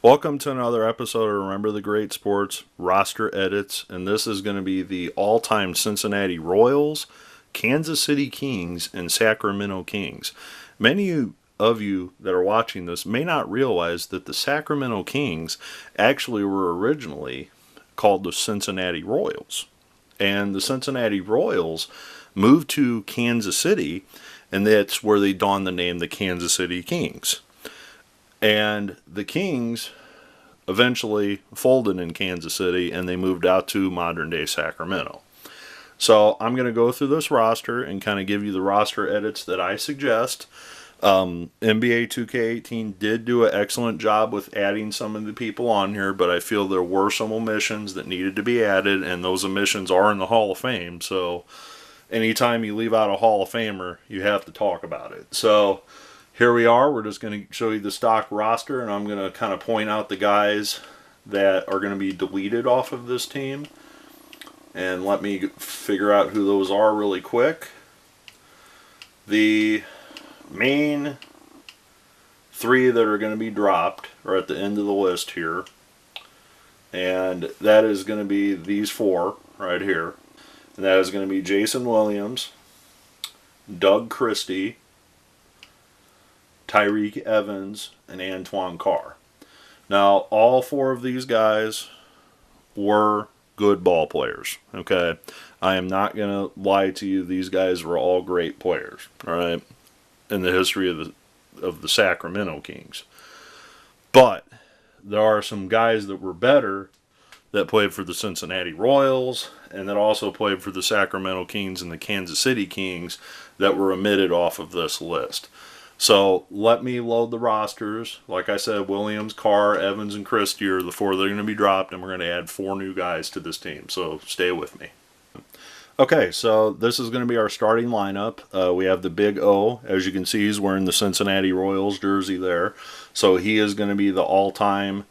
Welcome to another episode of Remember the Great Sports Roster Edits, and this is going to be the all-time Cincinnati Royals, Kansas City Kings, and Sacramento Kings. Many of you that are watching this may not realize that the Sacramento Kings actually were originally called the Cincinnati Royals. And the Cincinnati Royals moved to Kansas City, and that's where they donned the name the Kansas City Kings. And the Kings eventually folded in Kansas City, and they moved out to modern-day Sacramento. So I'm going to go through this roster and kind of give you the roster edits that I suggest. NBA 2K18 did do an excellent job with adding some of the people on here, but I feel there were some omissions that needed to be added, and those omissions are in the Hall of Fame. So anytime you leave out a Hall of Famer, you have to talk about it. So here we are. We're just going to show you the stock roster, and I'm going to kind of point out the guys that are going to be deleted off of this team. And let me figure out who those are really quick. The main three that are going to be dropped are at the end of the list here. And that is going to be these four right here. And that is going to be Jason Williams, Doug Christie, Tyreke Evans, and Antoine Carr. Now, all four of these guys were good ball players, okay? I am not going to lie to you. These guys were all great players, all right, in the history of the Sacramento Kings. But there are some guys that were better that played for the Cincinnati Royals and that also played for the Sacramento Kings and the Kansas City Kings that were omitted off of this list. So let me load the rosters. Like I said, Williams, Carr, Evans, and Christie are the four that are going to be dropped, and we're going to add four new guys to this team. So stay with me. Okay, so this is going to be our starting lineup. We have the Big O. As you can see, he's wearing the Cincinnati Royals jersey there. So he is going to be the all-time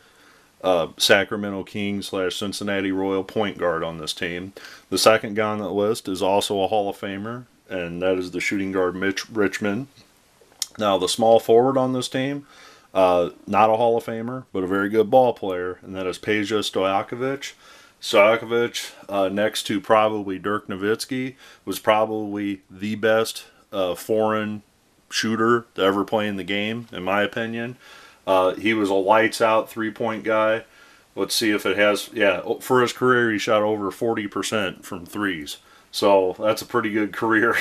Sacramento Kings / Cincinnati Royal point guard on this team. The second guy on that list is also a Hall of Famer, and that is the shooting guard Mitch Richmond. Now, the small forward on this team, not a Hall of Famer, but a very good ball player, and that is Peja Stojaković. Stojaković, next to probably Dirk Nowitzki, was probably the best foreign shooter to ever play in the game, in my opinion. He was a lights-out three-point guy. Let's see if it has, yeah, for his career, he shot over 40% from threes. So that's a pretty good career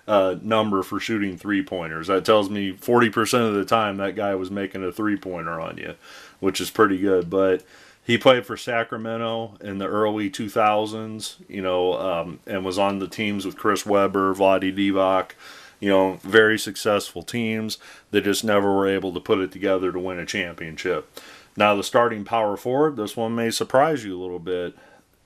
number for shooting three-pointers. That tells me 40% of the time that guy was making a three-pointer on you, which is pretty good. But he played for Sacramento in the early 2000s, and was on the teams with Chris Webber, Vlade Divac, very successful teams that just never were able to put it together to win a championship. Now, the starting power forward, this one may surprise you a little bit,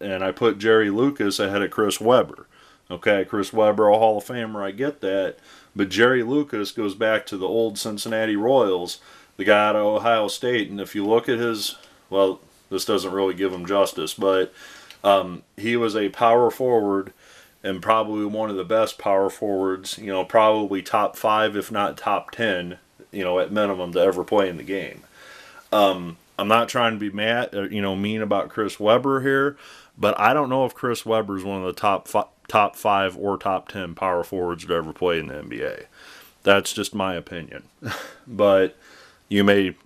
and I put Jerry Lucas ahead of Chris Webber. Okay, Chris Webber, a Hall of Famer, I get that. But Jerry Lucas goes back to the old Cincinnati Royals, the guy out of Ohio State. And if you look at his, well, this doesn't really give him justice, but he was a power forward and probably one of the best power forwards, probably top 5, if not top 10, at minimum to ever play in the game. I'm not trying to be mean about Chris Webber here, but I don't know if Chris Webber is one of the top 5 or top 10 power forwards to ever play in the NBA. That's just my opinion. But you may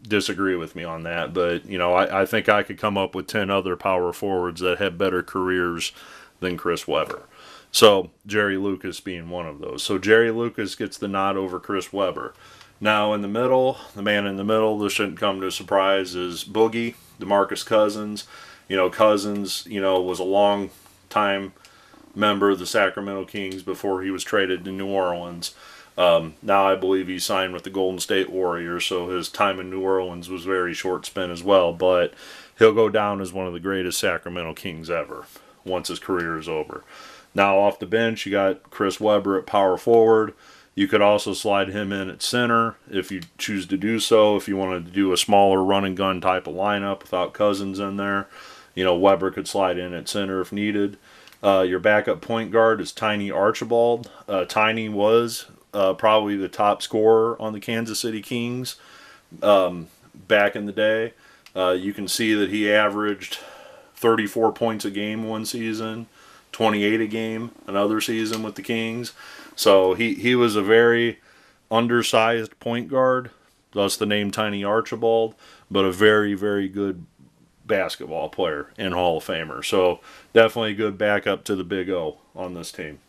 disagree with me on that. But, I think I could come up with 10 other power forwards that have better careers than Chris Webber. So Jerry Lucas being one of those. So Jerry Lucas gets the nod over Chris Webber. Now in the middle, the man in the middle, this shouldn't come to a surprise, is Boogie, DeMarcus Cousins. Cousins, was a long time member of the Sacramento Kings before he was traded to New Orleans. Now I believe he signed with the Golden State Warriors, so his time in New Orleans was very short spent as well. But he'll go down as one of the greatest Sacramento Kings ever once his career is over. Now off the bench, you got Chris Webber at power forward. You could also slide him in at center if you choose to do so. If you wanted to do a smaller run and gun type of lineup without Cousins in there, Webber could slide in at center if needed. Your backup point guard is Tiny Archibald. Tiny was probably the top scorer on the Kansas City Kings. back in the day. You can see that he averaged 34 points a game one season, 28 a game another season with the Kings. So he was a very undersized point guard, thus the name Tiny Archibald, but a very, very good basketball player and Hall of Famer. So definitely a good backup to the Big O on this team.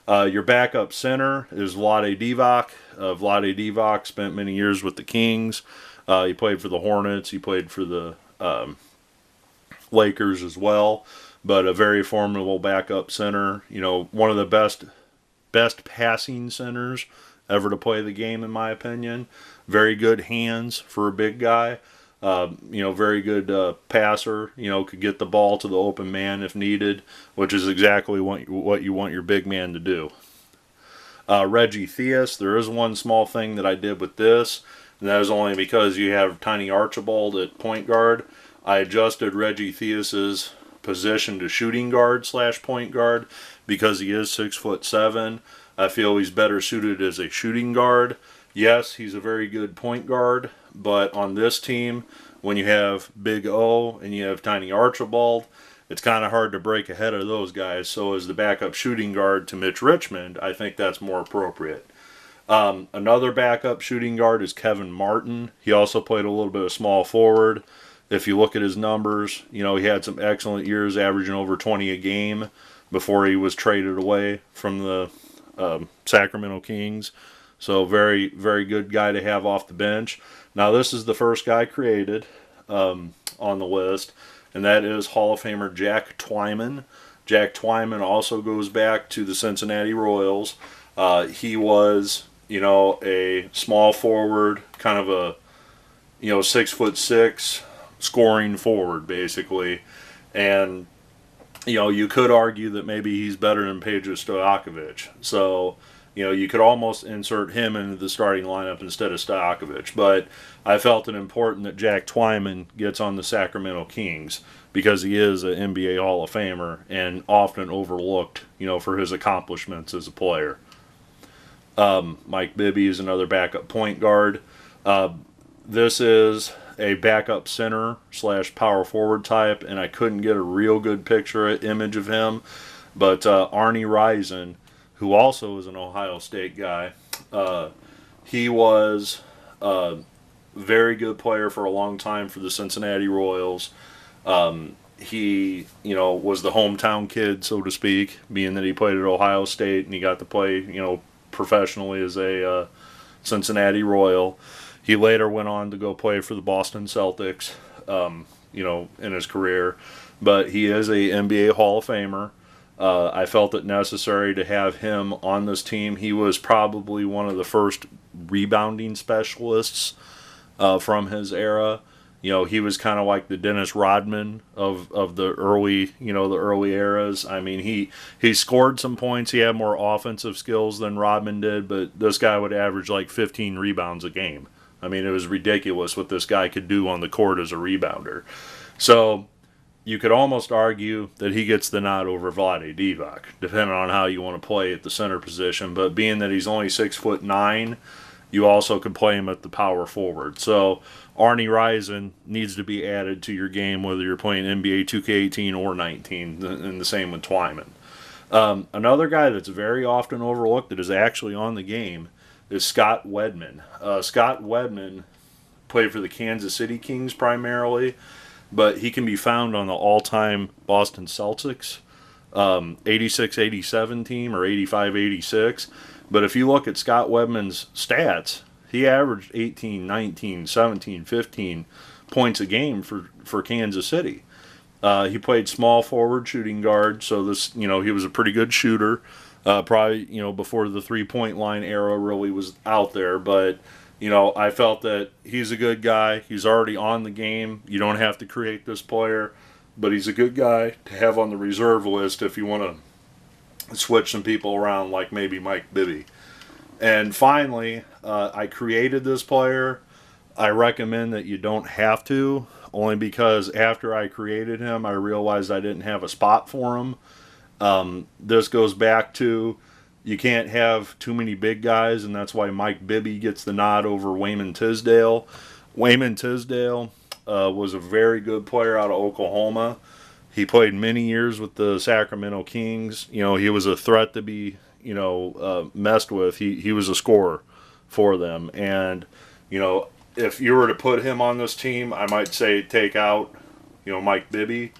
Your backup center is Vlade Divac. Vlade Divac spent many years with the Kings. He played for the Hornets. He played for the Lakers as well. But a very formidable backup center. You know, one of the best passing centers ever to play the game, in my opinion. Very good hands for a big guy. Very good passer. Could get the ball to the open man if needed, which is exactly what you want your big man to do. Reggie Theus, there is one small thing that I did with this, and that is only because you have Tiny Archibald at point guard. I adjusted Reggie Theus's position to shooting guard / point guard because he is 6'7". I feel he's better suited as a shooting guard. Yes, he's a very good point guard, but on this team, when you have Big O and you have Tiny Archibald, it's kind of hard to break ahead of those guys. So as the backup shooting guard to Mitch Richmond, I think that's more appropriate. Another backup shooting guard is Kevin Martin. He also played a little bit of small forward. If you look at his numbers, he had some excellent years, averaging over 20 a game before he was traded away from the Sacramento Kings. So very, very good guy to have off the bench. Now this is the first guy created on the list, and that is Hall of Famer Jack Twyman. Jack Twyman also goes back to the Cincinnati Royals. He was, a small forward, kind of a, 6'6" scoring forward, basically. And, you could argue that maybe he's better than Peja Stojaković. So, you could almost insert him into the starting lineup instead of Stojaković. But I felt it important that Jack Twyman gets on the Sacramento Kings because he is an NBA Hall of Famer and often overlooked, for his accomplishments as a player. Mike Bibby is another backup point guard. This is a backup center / power forward type, and I couldn't get a real good image of him. But Arnie Risen, who also is an Ohio State guy, he was a very good player for a long time for the Cincinnati Royals. He, was the hometown kid, so to speak, being that he played at Ohio State and he got to play, professionally as a Cincinnati Royal. He later went on to go play for the Boston Celtics, in his career. But he is a NBA Hall of Famer. I felt it necessary to have him on this team. He was probably one of the first rebounding specialists from his era. He was kind of like the Dennis Rodman of the early, the early eras. I mean, he scored some points. He had more offensive skills than Rodman did, but this guy would average like 15 rebounds a game. I mean, it was ridiculous what this guy could do on the court as a rebounder. So you could almost argue that he gets the nod over Vlade Divac, depending on how you want to play at the center position. But being that he's only 6'9", you also could play him at the power forward. So Arnie Risen needs to be added to your game, whether you're playing NBA 2K18 or 19, and the same with Twyman. Another guy that's very often overlooked that is actually on the game is Scott Wedman. Scott Wedman played for the Kansas City Kings primarily, but he can be found on the all-time Boston Celtics 86-87 team or 85-86. But if you look at Scott Wedman's stats, he averaged 18, 19, 17, 15 points a game for Kansas City. He played small forward, shooting guard, so this, he was a pretty good shooter. Probably, before the three-point line era really was out there. But, I felt that he's a good guy. He's already on the game. You don't have to create this player. But he's a good guy to have on the reserve list if you want to switch some people around, like maybe Mike Bibby. And finally, I created this player. I recommend that you don't have to, only because after I created him, I realized I didn't have a spot for him. This goes back to you can't have too many big guys, and that's why Mike Bibby gets the nod over Wayman Tisdale. Wayman Tisdale was a very good player out of Oklahoma. He played many years with the Sacramento Kings. You know, he was a threat to be, messed with. He was a scorer for them. And, you know, if you were to put him on this team, I might say take out, Mike Bibby.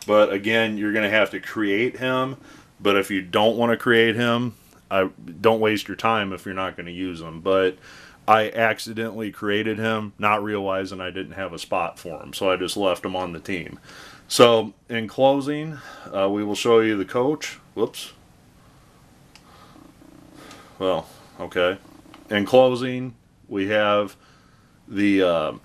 But again, you're going to have to create him. But if you don't want to create him, don't waste your time if you're not going to use him. But I accidentally created him, not realizing I didn't have a spot for him. So I just left him on the team. So in closing, we will show you the coach. Whoops. Well, okay. In closing, we have the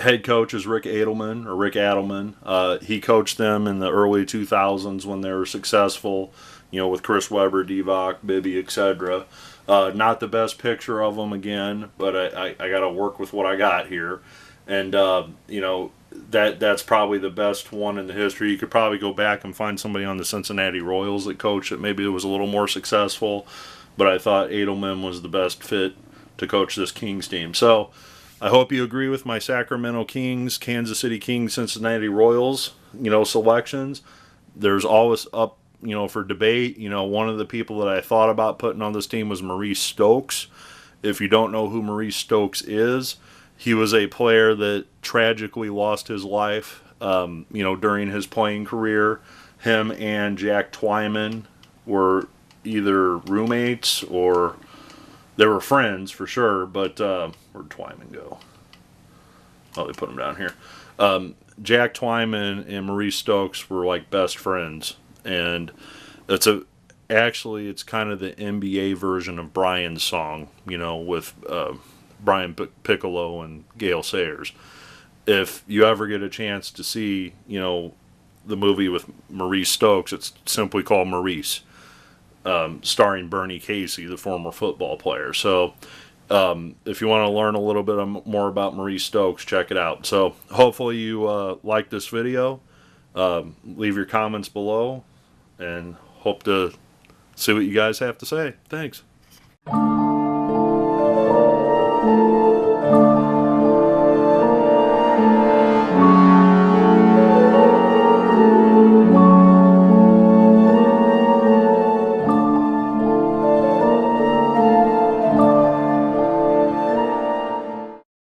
head coach is Rick Adelman. He coached them in the early 2000s when they were successful, with Chris Webber, Divac, Bibby, etc. Not the best picture of them again, but I got to work with what I got here. And, that's probably the best one in the history. You could probably go back and find somebody on the Cincinnati Royals that coached it. Maybe it was a little more successful, but I thought Adelman was the best fit to coach this Kings team. So I hope you agree with my Sacramento Kings, Kansas City Kings, Cincinnati Royals, selections. There's always up, for debate. One of the people that I thought about putting on this team was Maurice Stokes. If you don't know who Maurice Stokes is, he was a player that tragically lost his life, during his playing career. Him and Jack Twyman were either roommates or they were friends for sure, but where'd Twyman go? Oh, they put him down here. Jack Twyman and Maurice Stokes were like best friends, and it's kind of the NBA version of Brian's song, with Brian Piccolo and Gale Sayers. If you ever get a chance to see, the movie with Maurice Stokes, it's simply called Maurice, starring Bernie Casey, the former football player. So if you want to learn a little bit more about Maurice Stokes, check it out. So hopefully you like this video. Leave your comments below, and hope to see what you guys have to say. Thanks.